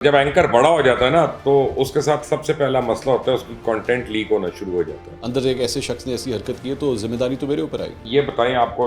जब एंकर बड़ा हो जाता है ना तो उसके साथ सबसे पहला मसला होता है उसकी कंटेंट लीक होना शुरू हो जाता है। अंदर एक ऐसे शख्स ने ऐसी हरकत की है तो जिम्मेदारी तो मेरे ऊपर आई। ये बताएं, आपको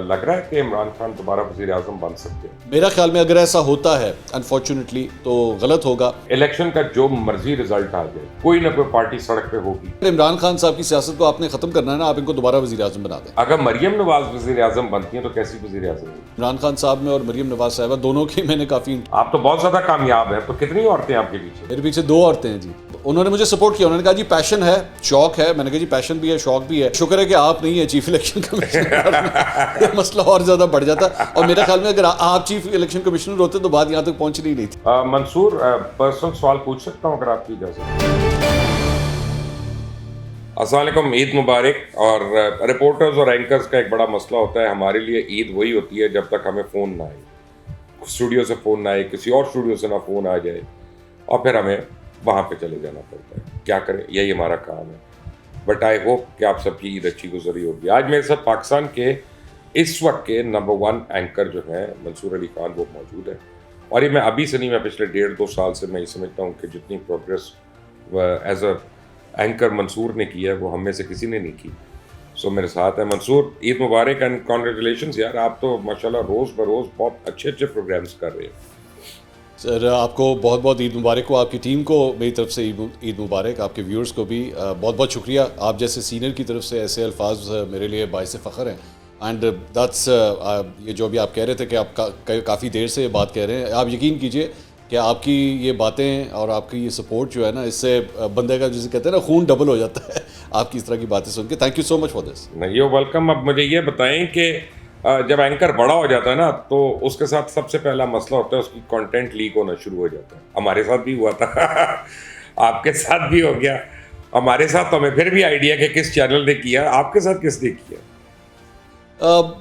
लग रहा है कि इमरान खान दोबारा वज़ीर आज़म बन सकते हैं? मेरा ख्याल में अगर ऐसा होता है अनफॉर्चुनेटली तो गलत होगा। इलेक्शन का जो मर्जी रिजल्ट आ जाए, कोई ना कोई पार्टी सड़क पे होगी। इमरान खान साहब की सियासत को आपने खत्म करना है ना, आप इनको दोबारा वज़ीर आज़म बना दें। अगर मरियम नवाज वज़ीर आज़म बनती हैं तो कैसी वज़ीर आज़म होगी? इमरान खान साहब में और मरियम नवाज साहिबा दोनों की मैंने काफ़ी। आप तो बहुत ज़्यादा कामयाब हैं, तो कितनी औरतें आपके पीछे? मेरे पीछे 2 औरतें हैं जी। उन्होंने मुझे सपोर्ट किया, उन्होंने कहा जी पैशन है, शौक है। मैंने कहा जी पैशन भी है, शौक भी है। शुक्र है कि आप नहीं है चीफ इलेक्शन कमिश्नर। मसला और ज्यादा बढ़ जाता। और मेरे ख्याल में अगर आप चीफ इलेक्शन कमिश्नर होते तो बात यहाँ तक पहुंचनी नहीं थी। मंसूर, पर्सनल सवाल पूछ सकता हूँ अगर आपकी इजाज़त? अस्सलाम वालेकुम, ईद मुबारक। और रिपोर्टर्स और एंकर्स का एक बड़ा मसला होता है। हमारे लिए ईद वही होती है जब तक हमें फ़ोन ना आए, स्टूडियो से फ़ोन ना आए, किसी और स्टूडियो से ना फ़ोन आ जाए, और फिर हमें वहाँ पे चले जाना पड़ता है। क्या करें, यही हमारा काम है। बट आई होप कि आप सबकी ईद अच्छी गुजरी होगी। आज मेरे साथ पाकिस्तान के इस वक्त के नंबर 1 एंकर जो हैं मंसूर अली खान, वो मौजूद है। और ये मैं अभी से नहीं, मैं पिछले 1.5-2 साल से मैं ये समझता हूँ कि जितनी progress as a anchor Mansoor ने की है वो हम में से किसी ने नहीं की। सो मेरे साथ है मंसूर। ईद मुबारक एंड कॉन्ग्रेचुलेशंस यार, आप तो माशाल्लाह रोज़ बरोज़ बहुत अच्छे अच्छे प्रोग्राम्स कर रहे हैं। सर आपको बहुत बहुत ईद मुबारक हो, आपकी टीम को मेरी तरफ से ईद मुबारक, आपके व्यूअर्स को भी बहुत बहुत शुक्रिया। आप जैसे सीनियर की तरफ से ऐसे अल्फाज मेरे लिए बाइस फ़ख्र हैं। एंड दैट्स ये जो अभी आप कह रहे थे कि आप काफ़ी देर से ये बात कह रहे हैं, आप यकीन कीजिए कि आपकी ये बातें और आपकी ये सपोर्ट जो है ना, इससे बंदे का जिसे कहते हैं ना खून डबल हो जाता है आपकी इस तरह की बातें सुन के। Thank you so much for this. नहीं, यू वेलकम। अब मुझे ये बताएं कि जब एंकर बड़ा हो जाता है ना तो उसके साथ सबसे पहला मसला होता है उसकी कंटेंट लीक होना शुरू हो जाता है। हमारे साथ भी हुआ था आपके साथ भी हो गया। हमारे साथ तो हमें फिर भी आइडिया कि किस चैनल ने किया, आपके साथ किसने किया?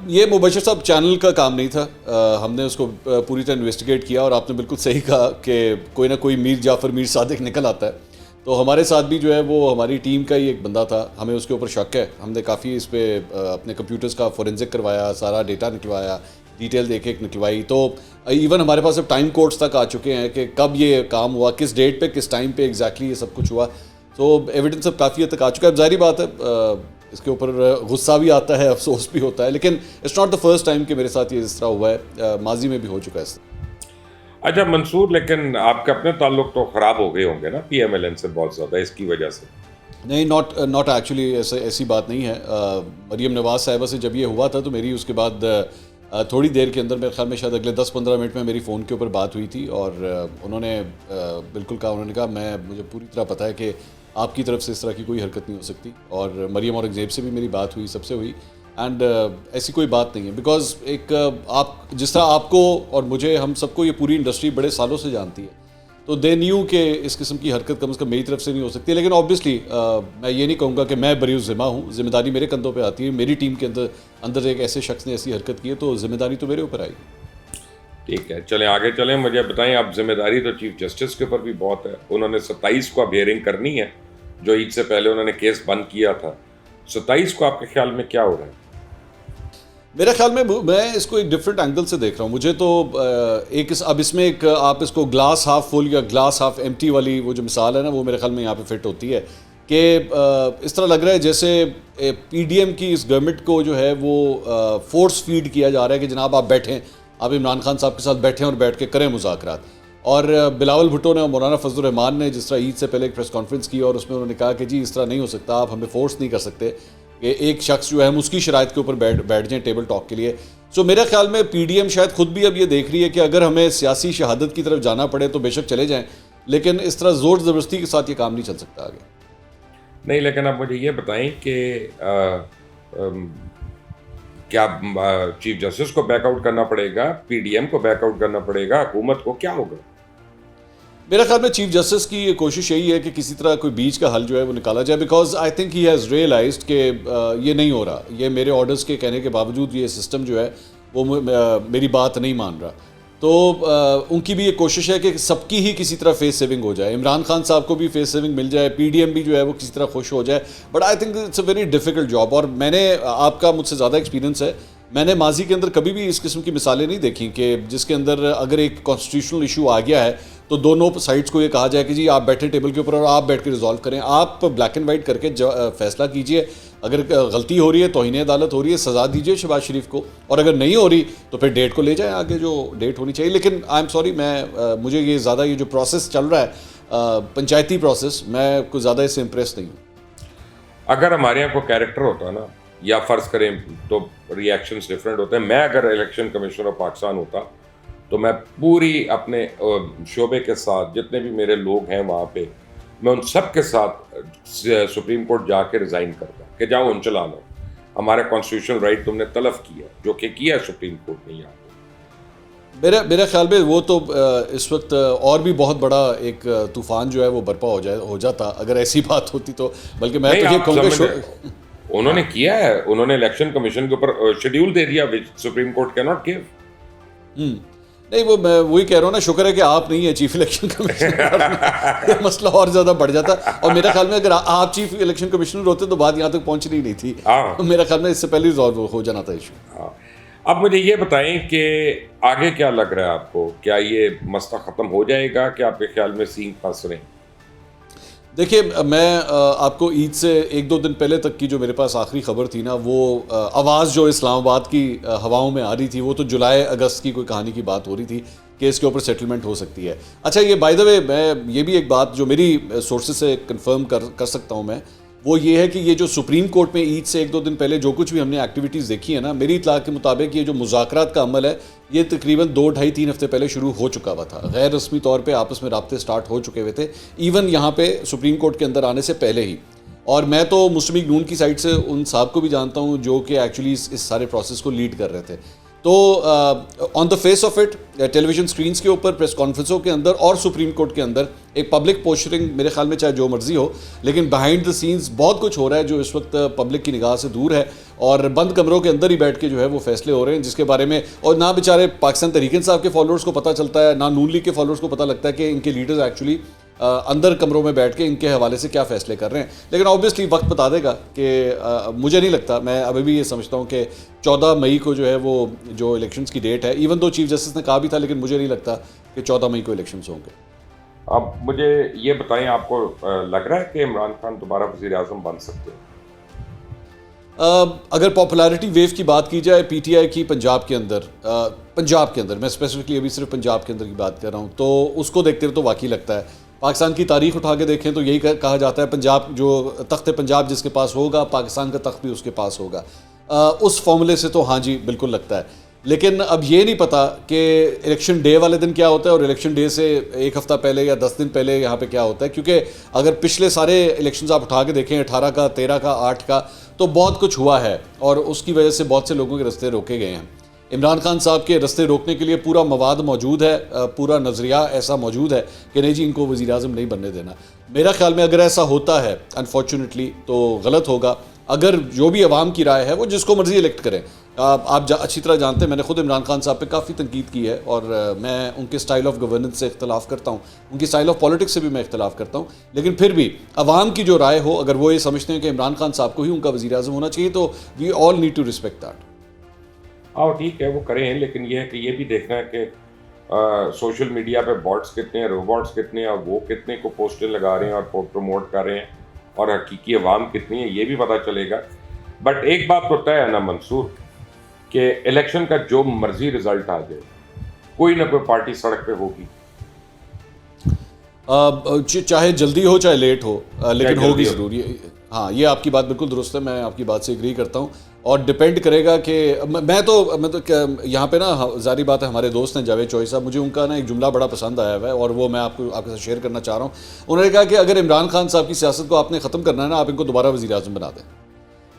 ये मुबशर साहब चैनल का काम नहीं था। हमने उसको पूरी तरह इन्वेस्टिगेट किया और आपने बिल्कुल सही कहा कि कोई ना कोई मीर जाफ़र मीर सादिक निकल आता है। तो हमारे साथ भी जो है वो हमारी टीम का ही एक बंदा था, हमें उसके ऊपर शक है। हमने काफ़ी इस पर अपने कंप्यूटर्स का फोरेंसिक करवाया, सारा डेटा निकलवाया, डिटेल देख एक निकलवाई। तो इवन हमारे पास अब टाइम कोड्स तक आ चुके हैं कि कब ये काम हुआ, किस डेट पे, किस टाइम पे एग्जैक्टली ये सब कुछ हुआ। तो एविडेंस अब काफ़ी हद तक आ चुका है। अब ज़ाहिर बात है इसके ऊपर गुस्सा भी आता है, अफसोस भी होता है, लेकिन it's not the first time कि मेरे साथ ये इस तरह हुआ है, माजी में भी हो चुका है। अच्छा मंसूर, लेकिन आपके अपने ताल्लुक तो ख़राब हो गए होंगे ना PMLN से बहुत ज़्यादा, इसकी वजह से? नहीं, नॉट एक्चुअली, ऐसी बात नहीं है। मरियम नवाज साहिबा से जब ये हुआ था तो मेरी उसके बाद थोड़ी देर के अंदर, मेरे ख्याल में शायद अगले 10-15 मिनट में मेरी फ़ोन के ऊपर बात हुई थी। और उन्होंने बिल्कुल कहा, उन्होंने कहा मुझे पूरी तरह पता है कि आपकी तरफ से इस तरह की कोई हरकत नहीं हो सकती। और मरियम और ज़ेब से भी मेरी बात हुई, सबसे हुई। एंड ऐसी कोई बात नहीं है, बिकॉज एक आप जिस तरह आपको और मुझे, हम सबको ये पूरी इंडस्ट्री बड़े सालों से जानती है, तो दे न्यू कि इस किस्म की हरकत कम से कम मेरी तरफ से नहीं हो सकती। लेकिन ऑब्वियसली मैं ये नहीं कहूँगा कि मैं बरी ज़िम्मा हूँ, जिम्मेदारी मेरे कंधों पे आती है। मेरी टीम के अंदर एक ऐसे शख्स ने ऐसी हरकत की है तो जिम्मेदारी तो मेरे ऊपर आई। ठीक है, चलें आगे चलें। मुझे बताएं, अब जिम्मेदारी तो चीफ जस्टिस के ऊपर भी बहुत है। उन्होंने 27 को अब हियरिंग करनी है, जो ईद से पहले उन्होंने केस बंद किया था। 27 को आपके ख्याल में क्या हो रहा है? मेरे ख्याल में मैं इसको एक डिफरेंट एंगल से देख रहा हूँ। मुझे तो अब इसमें एक आप इसको ग्लास हाफ फुल या ग्लास हाफ एम्प्टी वाली वो जो मिसाल है ना, वो मेरे ख्याल में यहाँ पे फिट होती है कि इस तरह लग रहा है जैसे PDM की इस गवर्नमेंट को जो है वो फोर्स फीड किया जा रहा है कि जनाब आप बैठें, आप इमरान खान साहब के साथ बैठें और बैठ के करें मुज़ाकरात। और बिलावल भुट्टो ने और मौलाना फजल रहमान ने जिस तरह ईद से पहले एक प्रेस कॉन्फ्रेंस की और उसमें उन्होंने कहा कि जी इस तरह नहीं हो सकता, आप हमें फोर्स नहीं कर सकते कि एक शख्स जो है हम उसकी शराइत के ऊपर बैठ जाएं टेबल टॉक के लिए। सो मेरे ख्याल में PDM शायद खुद भी अब ये देख रही है कि अगर हमें सियासी शहादत की तरफ जाना पड़े तो बेशक चले जाएं, लेकिन इस तरह ज़ोर ज़बरदस्ती के साथ ये काम नहीं चल सकता आगे। नहीं, लेकिन आप मुझे ये बताएं कि क्या चीफ जस्टिस को बैकआउट करना पड़ेगा, PDM को बैकआउट करना पड़ेगा, हुकूमत को क्या होगा? मेरा ख्याल में चीफ जस्टिस की ये कोशिश यही है कि किसी तरह कोई बीच का हल जो है वो निकाला जाए, because I think he has realised कि ये नहीं हो रहा। ये मेरे ऑर्डर्स के कहने के बावजूद ये सिस्टम जो है वो मेरी बात नहीं मान रहा। तो उनकी भी ये कोशिश है कि सबकी ही किसी तरह फेस सेविंग हो जाए, इमरान खान साहब को भी फेस सेविंग मिल जाए, PDM भी जो है वो किसी तरह खुश हो जाए। But I think it's a very difficult job. और मैंने, आपका मुझसे ज़्यादा एक्सपीरियंस है, मैंने माजी के अंदर कभी भी इस किस्म की मिसालें नहीं देखी कि जिसके अंदर अगर एक कॉन्स्टिट्यूशनल इशू आ गया है तो दोनों साइड्स को ये कहा जाए कि जी आप बैठे टेबल के ऊपर और आप बैठ के रिजॉल्व करें, आप ब्लैक एंड वाइट करके फैसला कीजिए। अगर गलती हो रही है, तौहीन अदालत हो रही है, सज़ा दीजिए शहबाज शरीफ को, और अगर नहीं हो रही तो फिर डेट को ले जाएं आगे जो डेट होनी चाहिए। लेकिन आई एम सॉरी, मुझे ये ज़्यादा ये जो प्रोसेस चल रहा है पंचायती प्रोसेस, मैं कुछ ज़्यादा इससे इम्प्रेस नहीं हूँ। अगर हमारे यहाँ कोई कैरेक्टर होता ना, या फ़र्ज़ करें तो रिएक्शंस डिफरेंट होते हैं। मैं अगर इलेक्शन कमीशनर ऑफ पाकिस्तान होता तो मैं पूरी अपने शोबे के साथ जितने भी मेरे लोग हैं वहाँ पे, मैं उन सब के साथ सुप्रीम कोर्ट जाके रिज़ाइन करता कि जाओ उन चला लो, हमारा कॉन्स्टिट्यूशनल राइट तुमने तलफ किया, जो कि किया सुप्रीम कोर्ट ने यहाँ पे। मेरा ख्याल में वो तो इस वक्त और भी बहुत बड़ा एक तूफान जो है वो बर्पा हो जाता अगर ऐसी बात होती तो। बल्कि मैं तो ये कहूँगा उन्होंने किया है, उन्होंने इलेक्शन कमीशन के ऊपर शेड्यूल दे दिया which supreme court can not give. नहीं, वो मैं वही कह रहा हूँ ना, शुक्र है कि आप नहीं है चीफ इलेक्शन कमिश्नर मसला और ज़्यादा बढ़ जाता। और मेरा ख्याल में अगर आप चीफ इलेक्शन कमिश्नर होते तो बात यहाँ तक पहुँचनी नहीं थी। तो मेरा ख्याल में इससे पहले रिजॉल्व हो जाना था इशू। अब मुझे ये बताएं कि आगे क्या लग रहा है आपको, क्या ये मसला ख़त्म हो जाएगा कि आपके ख्याल में सींग फंस रहे हैं? देखिए, मैं आपको ईद से 1-2 दिन पहले तक की जो मेरे पास आखिरी खबर थी ना, वो आवाज़ जो इस्लामाबाद की हवाओं में आ रही थी, वो तो जुलाई अगस्त की कोई कहानी की बात हो रही थी कि इसके ऊपर सेटलमेंट हो सकती है। अच्छा, ये बाय द वे मैं ये भी एक बात जो मेरी सोर्सेज से कंफर्म कर सकता हूँ मैं, वो ये है कि ये जो सुप्रीम कोर्ट में ईद से 1-2 दिन पहले जो कुछ भी हमने एक्टिविटीज़ देखी है ना, मेरी इत्तला के मुताबिक ये जो मुज़ाकरात का अमल है, ये तकरीबन 2-2.5-3 हफ्ते पहले शुरू हो चुका हुआ था। गैर रस्मी तौर पे आपस में राब्ते स्टार्ट हो चुके हुए थे, इवन यहाँ पे सुप्रीम कोर्ट के अंदर आने से पहले ही। और मैं तो मुस्लिम लीग नून की साइड से उन साहब को भी जानता हूँ जो कि एक्चुअली इस सारे प्रोसेस को लीड कर रहे थे। तो on the face of it, television screens के ऊपर, प्रेस कॉन्फ्रेंसों के अंदर और सुप्रीम कोर्ट के अंदर एक पब्लिक पोस्चरिंग मेरे ख्याल में चाहे जो मर्जी हो, लेकिन बिहाइंड द सीन्स बहुत कुछ हो रहा है जो इस वक्त पब्लिक की निगाह से दूर है, और बंद कमरों के अंदर ही बैठ के जो है वो फैसले हो रहे हैं जिसके बारे में, और ना बेचारे पाकिस्तान तहरीक इंसाफ के फॉलोअर्स को पता चलता है, ना नून लीग के फॉलोअर्स को पता लगता है कि इनके लीडर्स एक्चुअली अंदर कमरों में बैठ के इनके हवाले से क्या फ़ैसले कर रहे हैं। लेकिन ऑब्वियसली वक्त बता देगा कि मुझे नहीं लगता, मैं अभी भी ये समझता हूँ कि 14 मई को जो है वो जो इलेक्शंस की डेट है, इवन दो चीफ जस्टिस ने कहा भी था, लेकिन मुझे नहीं लगता कि 14 मई को इलेक्शंस होंगे। अब मुझे ये बताएं, आपको लग रहा है कि इमरान खान दोबारा वज़ीर आज़म बन सकते हैं? अगर पॉपुलैरिटी वेव की बात की जाए पीटीआई की पंजाब के अंदर, मैं स्पेसिफिकली अभी सिर्फ पंजाब के अंदर की बात कर रहा हूँ, तो उसको देखते हुए तो वाकई लगता है। पाकिस्तान की तारीख उठा के देखें तो यही कहा जाता है, पंजाब जो तख्त पंजाब जिसके पास होगा, पाकिस्तान का तख्त भी उसके पास होगा। उस फॉर्मूले से तो हाँ जी बिल्कुल लगता है। लेकिन अब ये नहीं पता कि इलेक्शन डे वाले दिन क्या होता है और इलेक्शन डे से एक हफ़्ता पहले या 10 दिन पहले यहाँ पे क्या होता है, क्योंकि अगर पिछले सारे इलेक्शंस आप उठा के देखें 18 का, 13 का, 8 का, तो बहुत कुछ हुआ है और उसकी वजह से बहुत से लोगों के रास्ते रोके गए हैं। इमरान खान साहब के रास्ते रोकने के लिए पूरा मवाद मौजूद है, पूरा नज़रिया ऐसा मौजूद है कि नहीं जी इनको वज़ीर आज़म नहीं बनने देना। मेरा ख्याल में अगर ऐसा होता है अनफॉर्चुनेटली तो गलत होगा। अगर जो भी अवाम की राय है वो जिसको मर्जी इलेक्ट करें। आप अच्छी तरह जानते हैं, मैंने खुद इमरान खान साहब पे काफ़ी तनकीद की है और मैं उनके स्टाइल ऑफ गवर्नेंस से इख्तलाफ करता हूँ, उनकी स्टाइल ऑफ पॉलिटिक्स से भी मैं इख्तलाफ करता हूँ, लेकिन फिर भी अवाम की जो राय हो, अगर वो ये समझते हैं कि इमरान खान साहब को ही उनका वज़ीर आज़म होना चाहिए, तो we all need to respect that. हाँ ठीक है, वो करें, लेकिन ये है कि ये भी देखना है कि सोशल मीडिया पे बॉट्स कितने हैं, रोबोट्स कितने हैं, और वो कितने को पोस्टर लगा रहे हैं और प्रमोट कर रहे हैं, और हकीकी अवाम कितनी है ये भी पता चलेगा। बट एक बात तो तय है ना मंसूर, कि इलेक्शन का जो मर्जी रिजल्ट आ जाए, कोई ना कोई पार्टी सड़क पे होगी, चाहे जल्दी हो चाहे लेट हो, लेकिन होगी ज़रूर। हाँ, ये आपकी बात बिल्कुल दुरुस्त है, मैं आपकी बात से एग्री करता हूँ। और डिपेंड करेगा कि मैं तो यहाँ पे ना जारी बात है, हमारे दोस्त हैं जावेद चौधरी साहब, मुझे उनका ना एक जुमला बड़ा पसंद आया हुआ है और वो मैं आपके साथ शेयर करना चाह रहा हूँ। उन्होंने कहा कि अगर इमरान खान साहब की सियासत को आपने ख़त्म करना है ना, आप इनको दोबारा वज़ीर आज़म बना दें,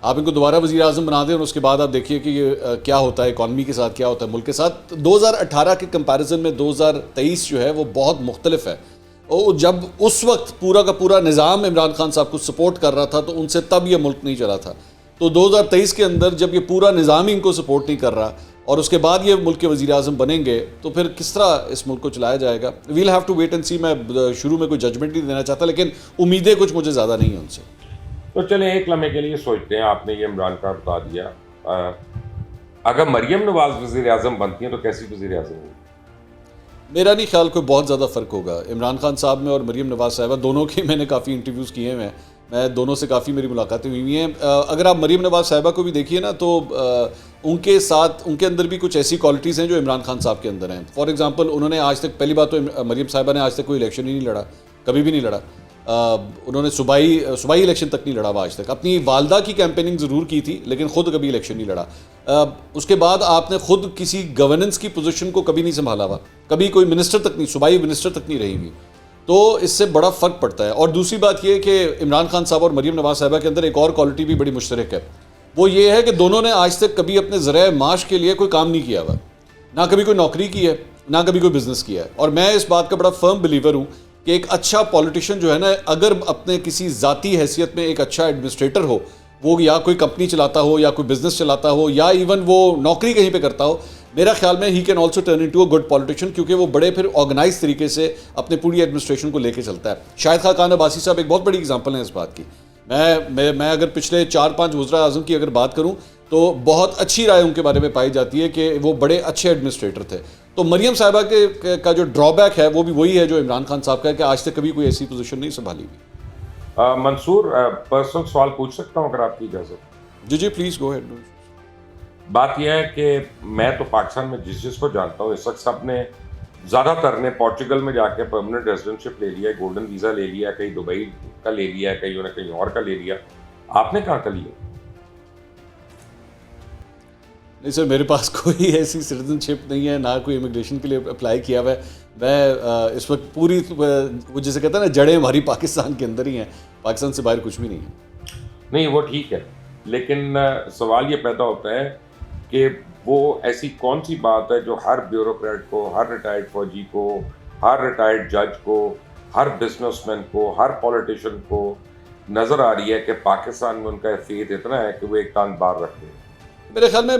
आप इनको दोबारा वज़ीर आज़म बना दें और उसके बाद आप देखिए कि ये क्या होता है, इकॉनमी के साथ क्या होता है, मुल्क के साथ। 2018 के कंपैरिजन में 2023 जो है वो बहुत मुख्तलिफ है। और जब उस वक्त पूरा का पूरा निज़ाम इमरान खान साहब को सपोर्ट कर रहा था तो उनसे तब ये मुल्क नहीं चला था। तो 2023 के अंदर जब ये पूरा निज़ाम ही इनको सपोर्ट नहीं कर रहा और उसके बाद ये मुल्क के वज़ीर आज़म बनेंगे, तो फिर किस तरह इस मुल्क को चलाया जाएगा? We'll have to wait and see. मैं शुरू में कोई जजमेंट नहीं देना चाहता, लेकिन उम्मीदें कुछ मुझे ज़्यादा नहीं है उनसे। तो चलें एक लम्हे के लिए सोचते हैं, आपने ये इमरान का बता दिया, अगर मरियम नवाज वज़ीर आज़म बनती हैं तो कैसी वज़ीर आज़म होगी? मेरा नहीं ख्याल कोई बहुत ज़्यादा फ़र्क होगा इमरान खान साहब में और मरीम नवाज़ साहिबा दोनों के। मैंने काफ़ी इंटरव्यूज़ किए हुए हैं, मैं दोनों से काफ़ी मेरी मुलाकातें हुई हैं। अगर आप मरीम नवाज़ साहिबा को भी देखिए ना तो उनके साथ उनके अंदर भी कुछ ऐसी क्वालिटीज़ हैं जो इमरान खान साहब के अंदर हैं। फॉर एग्जांपल उन्होंने आज तक, पहली बात तो मरीम साहिबा ने आज तक कोई इलेक्शन ही नहीं लड़ा, कभी भी नहीं लड़ा। उन्होंने सूबाई इलेक्शन तक नहीं लड़ा हुआ आज तक। अपनी वालदा की कैंपेनिंग ज़रूर की थी लेकिन ख़ुद कभी इलेक्शन नहीं लड़ा। उसके बाद आपने ख़ुद किसी गवर्नेंस की पोजीशन को कभी नहीं संभाला हुआ, कभी कोई मिनिस्टर तक नहीं, सूबाई मिनिस्टर तक नहीं रही हुई। तो इससे बड़ा फ़र्क पड़ता है। और दूसरी बात यह है कि इमरान खान साहब और मरीम नवाज़ साहिबा के अंदर एक और क्वालिटी भी बड़ी मुश्तरक है, वो ये है कि दोनों ने आज तक कभी अपने ज़रिए माश के लिए कोई काम नहीं किया हुआ, ना कभी कोई नौकरी की है, ना कभी कोई बिज़नेस किया है। और मैं इस बात का बड़ा फर्म बिलीवर हूँ कि एक अच्छा पॉलिटिशियन जो है ना, अगर अपने किसी ज़ाती हैसियत में एक अच्छा एडमिनिस्ट्रेटर हो, वो या कोई कंपनी चलाता हो या कोई बिज़नेस चलाता हो या इवन वो नौकरी कहीं पे करता हो, मेरा ख्याल में he can also turn into a good politician, क्योंकि वो बड़े फिर ऑर्गेनाइज तरीके से अपने पूरी एडमिनिस्ट्रेशन को लेके चलता है। शाहिद खान अब्बासी साहब एक बहुत बड़ी एग्जांपल है इस बात की। मैं अगर पिछले 4-5 वज़रा आज़म की अगर बात करूं तो बहुत अच्छी राय उनके बारे में पाई जाती है कि वो बड़े अच्छे एडमिनिस्ट्रेटर थे। तो मरियम साहिबा का जो ड्रॉबैक है वो भी वही है जो इमरान खान साहब का है कि आज तक कभी कोई ऐसी पोजीशन नहीं संभाली हुई। मंसूर, पर्सनल सवाल पूछ सकता हूँ अगर आपकी इजाज़त? जी जी प्लीज़ गो अहेड। बात यह है कि मैं तो पाकिस्तान में जिसको जानता हूँ इस वक्त सब ने, ज़्यादातर ने पोर्चुगल में जाके परमानेंट रेजिडेंटशिप ले लिया, गोल्डन वीज़ा ले लिया, कहीं दुबई का ले लिया, कहीं ने कहीं और का ले लिया। आपने कहाँ का लिया? नहीं सर, मेरे पास कोई ऐसी सिटीजनशिप नहीं है, ना कोई इमिग्रेशन के लिए अप्लाई किया हुआ है। मैं इस वक्त पूरी, वो जैसे कहते हैं ना, जड़ें हमारी पाकिस्तान के अंदर ही हैं, पाकिस्तान से बाहर कुछ भी नहीं है। नहीं, वो ठीक है, लेकिन सवाल ये पैदा होता है कि वो ऐसी कौन सी बात है जो हर ब्यूरोक्रेट को, हर रिटायर्ड फौजी को, हर रिटायर्ड जज को, हर बिजनेसमैन को, हर पॉलिटिशियन को नज़र आ रही है कि पाकिस्तान में उनका फेथ इतना है कि वो एक टांग बाहर रख दें? मेरे ख्याल में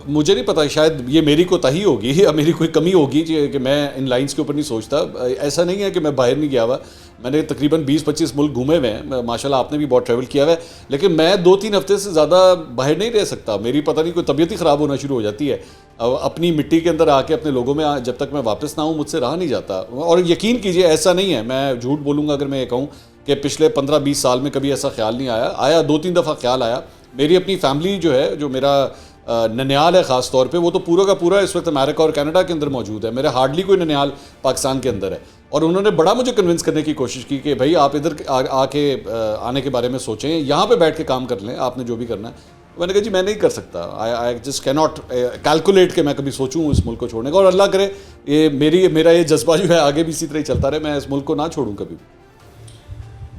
मुझे नहीं पता, शायद ये मेरी कोताही होगी या मेरी कोई कमी होगी कि मैं इन लाइंस के ऊपर नहीं सोचता। ऐसा नहीं है कि मैं बाहर नहीं गया हुआ, मैंने तकरीबन 20-25 मुल्क घूमे हुए हैं, माशाल्लाह आपने भी बहुत ट्रैवल किया हुआ है, लेकिन मैं 2-3 हफ्ते से ज़्यादा बाहर नहीं रह सकता। मेरी पता नहीं कोई तबीयत ही ख़राब होना शुरू हो जाती है। अपनी मिट्टी के अंदर आके अपने लोगों में जब तक मैं वापस ना आऊँ मुझसे रहा नहीं जाता। और यकीन कीजिए ऐसा नहीं है, मैं झूठ बोलूँगा अगर मैं ये कहूँ कि पिछले 15-20 साल में कभी ऐसा ख्याल नहीं आया 2-3 दफ़ा ख्याल आया। मेरी अपनी फैमिली जो है, जो मेरा ननियाल है ख़ास तौर पे, वो तो पूरा का पूरा इस वक्त अमेरिका और कनाडा के अंदर मौजूद है। मेरा हार्डली कोई ननियाल पाकिस्तान के अंदर है। और उन्होंने बड़ा मुझे कन्विंस करने की कोशिश की कि भाई आप इधर आके आने के बारे में सोचें, यहाँ पे बैठ के काम कर लें, आपने जो भी करना है। मैंने कहा जी मैं नहीं कर सकता, I just can not calculate कि मैं कभी सोचूं इस मुल्क को छोड़ने का। और अल्लाह करे ये मेरा ये जज्बा जो है आगे भी इसी तरह चलता रहे, मैं इस मुल्क को ना छोड़ूं कभी भी।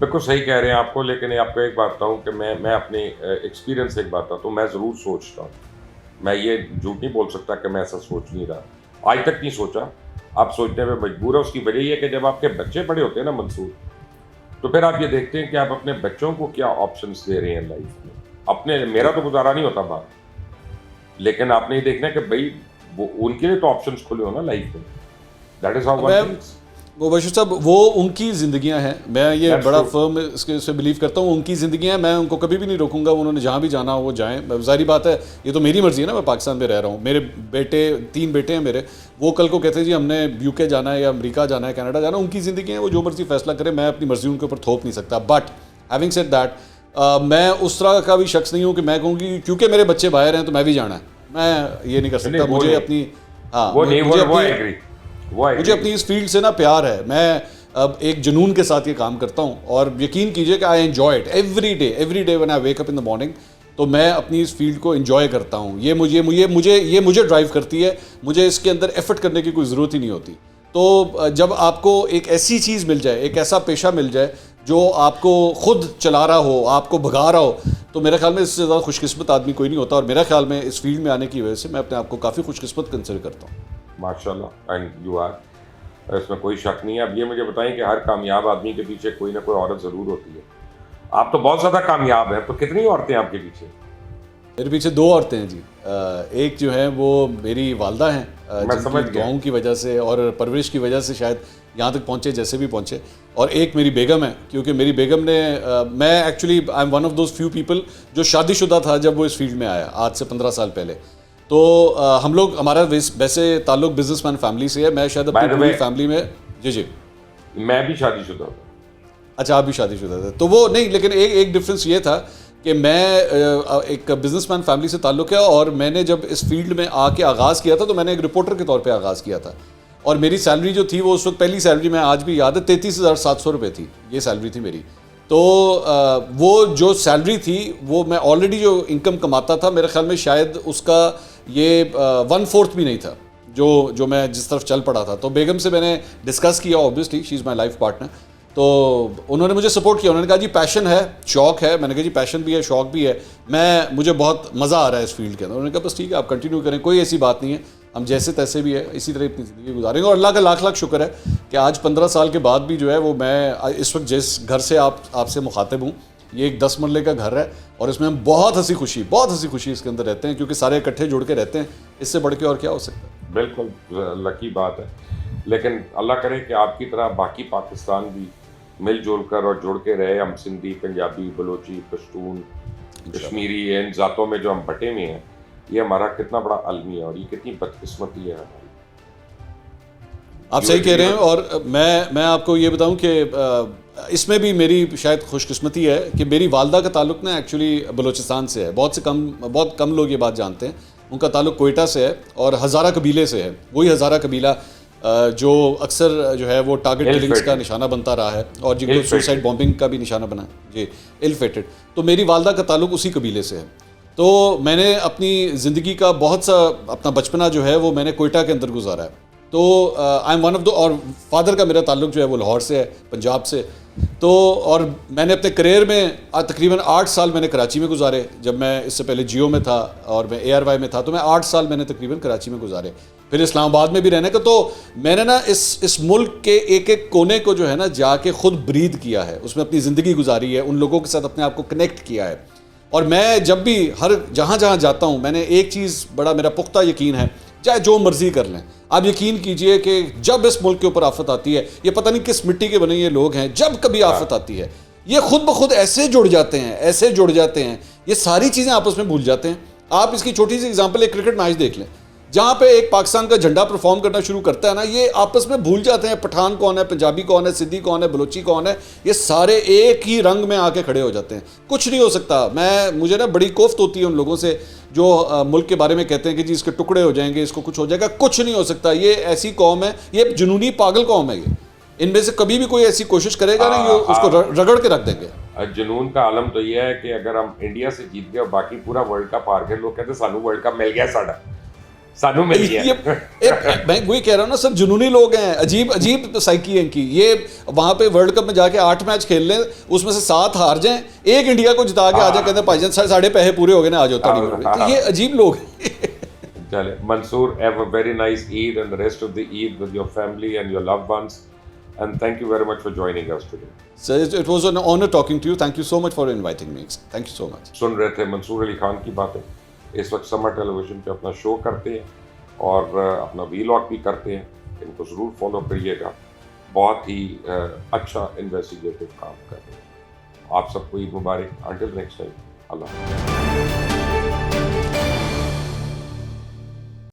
बिल्कुल सही कह रहे हैं आपको, लेकिन आपको एक बात बताऊँ कि मैं अपने एक्सपीरियंस से एक बात बताऊँ तो मैं ज़रूर सोचता हूँ। मैं ये झूठ नहीं बोल सकता कि मैं ऐसा सोच नहीं रहा, आज तक नहीं सोचा। आप सोचने में मजबूर है, उसकी वजह यह है कि जब आपके बच्चे बड़े होते हैं ना मंसूर, तो फिर आप ये देखते हैं कि आप अपने बच्चों को क्या ऑप्शंस दे रहे हैं लाइफ में। मेरा तो गुजारा नहीं होता बाहर, लेकिन आपने ये देखना है कि भाई वो उनके लिए तो ऑप्शंस खुले हो ना लाइफ में। That is how one thinks. वो बशीर साहब, वो उनकी ज़िंदगियां हैं, मैं ये बड़ा फर्म इसके से बिलीव करता हूँ। उनकी ज़िंदगियां हैं, मैं उनको कभी भी नहीं रोकूंगा, उन्होंने जहाँ भी जाना हो वो जाएं। ज़ाहिर बात है ये तो मेरी मर्ज़ी है ना, मैं पाकिस्तान में रह रहा हूँ। मेरे 3 बेटे हैं मेरे, वो कल को कहते हैं जी हमने यूके जाना है या अमेरिका जाना है, कनाडा जाना है, उनकी ज़िंदगी है, वो जो मर्ज़ी फैसला करें, मैं अपनी मर्ज़ी उनके ऊपर थोप नहीं सकता। बट हैविंग सेड दैट, मैं उस तरह का भी शख्स नहीं हूँ कि मैं कहूँगी क्योंकि मेरे बच्चे बाहर हैं तो मैं भी जाना है, मैं ये नहीं कर सकता। मुझे अपनी मुझे अपनी इस फील्ड से ना प्यार है, मैं अब एक जुनून के साथ ये काम करता हूँ। और यकीन कीजिए कि I enjoy it every day when I wake up in the morning. तो मैं अपनी इस फील्ड को एंजॉय करता हूँ, ये मुझे ड्राइव करती है, मुझे इसके अंदर एफर्ट करने की कोई ज़रूरत ही नहीं होती। तो जब आपको एक ऐसी चीज़ मिल जाए, एक ऐसा पेशा मिल जाए जो आपको खुद चला रहा हो, आपको भगा रहा हो, तो मेरे ख्याल में इससे ज़्यादा खुशकिस्मत आदमी कोई नहीं होता। और मेरे ख्याल में इस फील्ड में आने की वजह से मैं अपने आप को काफ़ी खुशकिस्मत कंसिडर करता हूँ। माशाल्लाह, एंड यू आर, इसमें कोई शक नहीं है। अब ये मुझे बताएं कि हर कामयाब आदमी के पीछे कोई ना कोई औरत ज़रूर होती है। आप तो बहुत ज़्यादा कामयाब हैं, तो कितनी औरतें आपके पीछे? मेरे पीछे 2 औरतें हैं जी। एक जो है वो मेरी वालदा हैं, जिनकी दुआओं की वजह से और परवरिश की वजह से शायद यहाँ तक पहुँचे जैसे भी पहुँचे। और एक मेरी बेगम है, क्योंकि मेरी बेगम ने मैं actually I am one of those few people जो शादीशुदा था जब वो इस फील्ड में आया आज से 15 साल पहले। तो हम लोग, हमारा वैसे ताल्लुक बिजनेसमैन फैमिली से है। मैं शायद By अपनी the पूरी way- फैमिली में, जी जी, मैं भी शादीशुदा था। अच्छा आप भी शादीशुदा थे तो वो नहीं, लेकिन एक डिफरेंस ये था कि मैं एक बिजनेसमैन फैमिली से ताल्लुक़ है, और मैंने जब इस फील्ड में आके आगाज़ किया था तो मैंने एक रिपोर्टर के तौर पे आगाज़ किया था, और मेरी सैलरी जो थी वो उस वक्त, पहली सैलरी मैं आज भी याद है, 33,700 रुपये थी, ये सैलरी थी मेरी। तो वो जो सैलरी थी वो मैं ऑलरेडी जो इनकम कमाता था, मेरे ख्याल में शायद उसका ये 1/4 भी नहीं था जो मैं जिस तरफ चल पड़ा था। तो बेगम से मैंने डिस्कस किया, obviously she is my life partner, तो उन्होंने मुझे सपोर्ट किया। उन्होंने कहा जी पैशन है, शौक है। मैंने कहा जी पैशन भी है, शौक भी है, मुझे बहुत मज़ा आ रहा है इस फील्ड के अंदर। उन्होंने कहा बस ठीक है, आप कंटिन्यू करें, कोई ऐसी बात नहीं है, हम जैसे तैसे भी है इसी तरह अपनी ज़िंदगी गुजारेंगे। और अल्लाह का लाख लाख शुक्र है कि आज 15 साल के बाद भी जो है वो, मैं इस वक्त जिस घर से आपसे मुखातिब हूँ, ये एक 10 मरले का घर है, और इसमें हम बहुत हंसी खुशी इसके अंदर रहते हैं, क्योंकि सारे इकट्ठे जुड़ के रहते हैं। इससे बढ़ के और क्या हो सकता है। बिल्कुल लकी बात है, लेकिन अल्लाह करे कि आपकी तरह बाकी पाकिस्तान भी मिलजुल कर और जुड़ के रहे। हम सिंधी, पंजाबी, बलोची, पश्तून, कश्मीरी, इन ज़ातों में जो हम बटे हुए हैं, ये हमारा कितना बड़ा अलमी है, और ये कितनी बदकिस्मती है हमारी। आप सही कह रहे हैं। और मैं आपको ये बताऊं कि इसमें भी मेरी शायद खुशकिस्मती है कि मेरी वालदा का ताल्लुक ना एक्चुअली बलूचिस्तान से है। बहुत कम लोग ये बात जानते हैं। उनका ताल्लुक कोयटा से है और हज़ारा कबीले से है। वही हज़ारा कबीला जो अक्सर जो है वो टारगेट किलिंग्स का निशाना बनता रहा है, और जिनको सुसाइड बॉम्बिंग का भी निशाना बना है जी, इल फेटेड। तो मेरी वालदा का ताल्लुक उसी कबीले से है। तो मैंने अपनी ज़िंदगी का बहुत सा अपना बचपना जो है वो मैंने कोयटा के अंदर गुजारा है। तो I am one of the, और फादर का मेरा ताल्लुक जो है वो लाहौर से है, पंजाब से। तो और मैंने अपने करियर में तकरीबन 8 साल मैंने कराची में गुजारे। जब मैं इससे पहले जियो में था और मैं ARY में था, तो मैं 8 साल मैंने तकरीबन कराची में गुजारे। फिर इस्लामाबाद में भी रहने का। तो मैंने ना इस मुल्क के एक एक कोने को जो है ना जाके खुद ब्रीद किया है, उसमें अपनी ज़िंदगी गुजारी है, उन लोगों के साथ अपने आप को कनेक्ट किया है। और मैं जब भी जहाँ जाता हूँ, मैंने एक चीज़ बड़ा मेरा पुख्ता यकीन है, चाहे जो मर्जी कर लें, आप यकीन कीजिए कि जब इस मुल्क के ऊपर आफत आती है, ये पता नहीं किस मिट्टी के बने ये लोग हैं, जब कभी आफत आती है ये खुद ब खुद ऐसे जुड़ जाते हैं, ये सारी चीज़ें आपस में भूल जाते हैं। आप इसकी छोटी सी एग्जांपल एक क्रिकेट मैच देख लें, जहाँ पे एक पाकिस्तान का झंडा परफॉर्म करना शुरू करता है ना, ये आपस में भूल जाते हैं पठान कौन है, पंजाबी कौन है, सिंधी कौन है, बलोची कौन है, ये सारे एक ही रंग में आके खड़े हो जाते हैं। कुछ नहीं हो सकता। मुझे ना बड़ी कोफ्त होती है उन लोगों से जो मुल्क के बारे में कहते हैं कि जी इसके टुकड़े हो जाएंगे, इसको कुछ हो जाएगा। कुछ नहीं हो सकता। ये ऐसी कौम है, ये जुनूनी पागल कौम है। ये इनमें से कभी भी कोई ऐसी कोशिश करेगा ना, ये उसको रगड़ के रख देंगे। जुनून का आलम तो ये है कि अगर हम इंडिया से जीत गए और बाकी पूरा वर्ल्ड कप हार गए, लोग कहते हैं सानू वर्ल्ड कप मिल गया, सानू मिल गया। मैं वही कह रहा हूँ ना, सब जुनूनी लोग हैं, अजीब साइकी है इनकी। ये वहां पे वर्ल्ड कप में जाके 8 मैच खेल लें, उसमें से 7 हार जाएं, एक इंडिया को जिता के आ जाए, कहते हैं भाईजान साढ़े पैसे पूरे हो गए ना, आ जाओ ताड़ी मारो। तो ये अजीब लोग हैं। चले Mansoor, have a very nice Eid and the rest of the Eid with your family and your loved ones, and thank you very much for joining us today. Sir, it was an honour talking to you. Thank you so much for inviting me. Thank you so much. सुन रहे थे मंसूर अली खान की बातें। इस वक्त summer television पे अपना show करते हैं और अपना वीलॉग भी करते हैं। इनको ज़रूर फॉलो करिएगा, बहुत ही अच्छा इन्वेस्टिगेटिव काम कर रहे हैं। आप सबको ईद मुबारक। अंटिल नेक्स्ट टाइम, अल्लाह।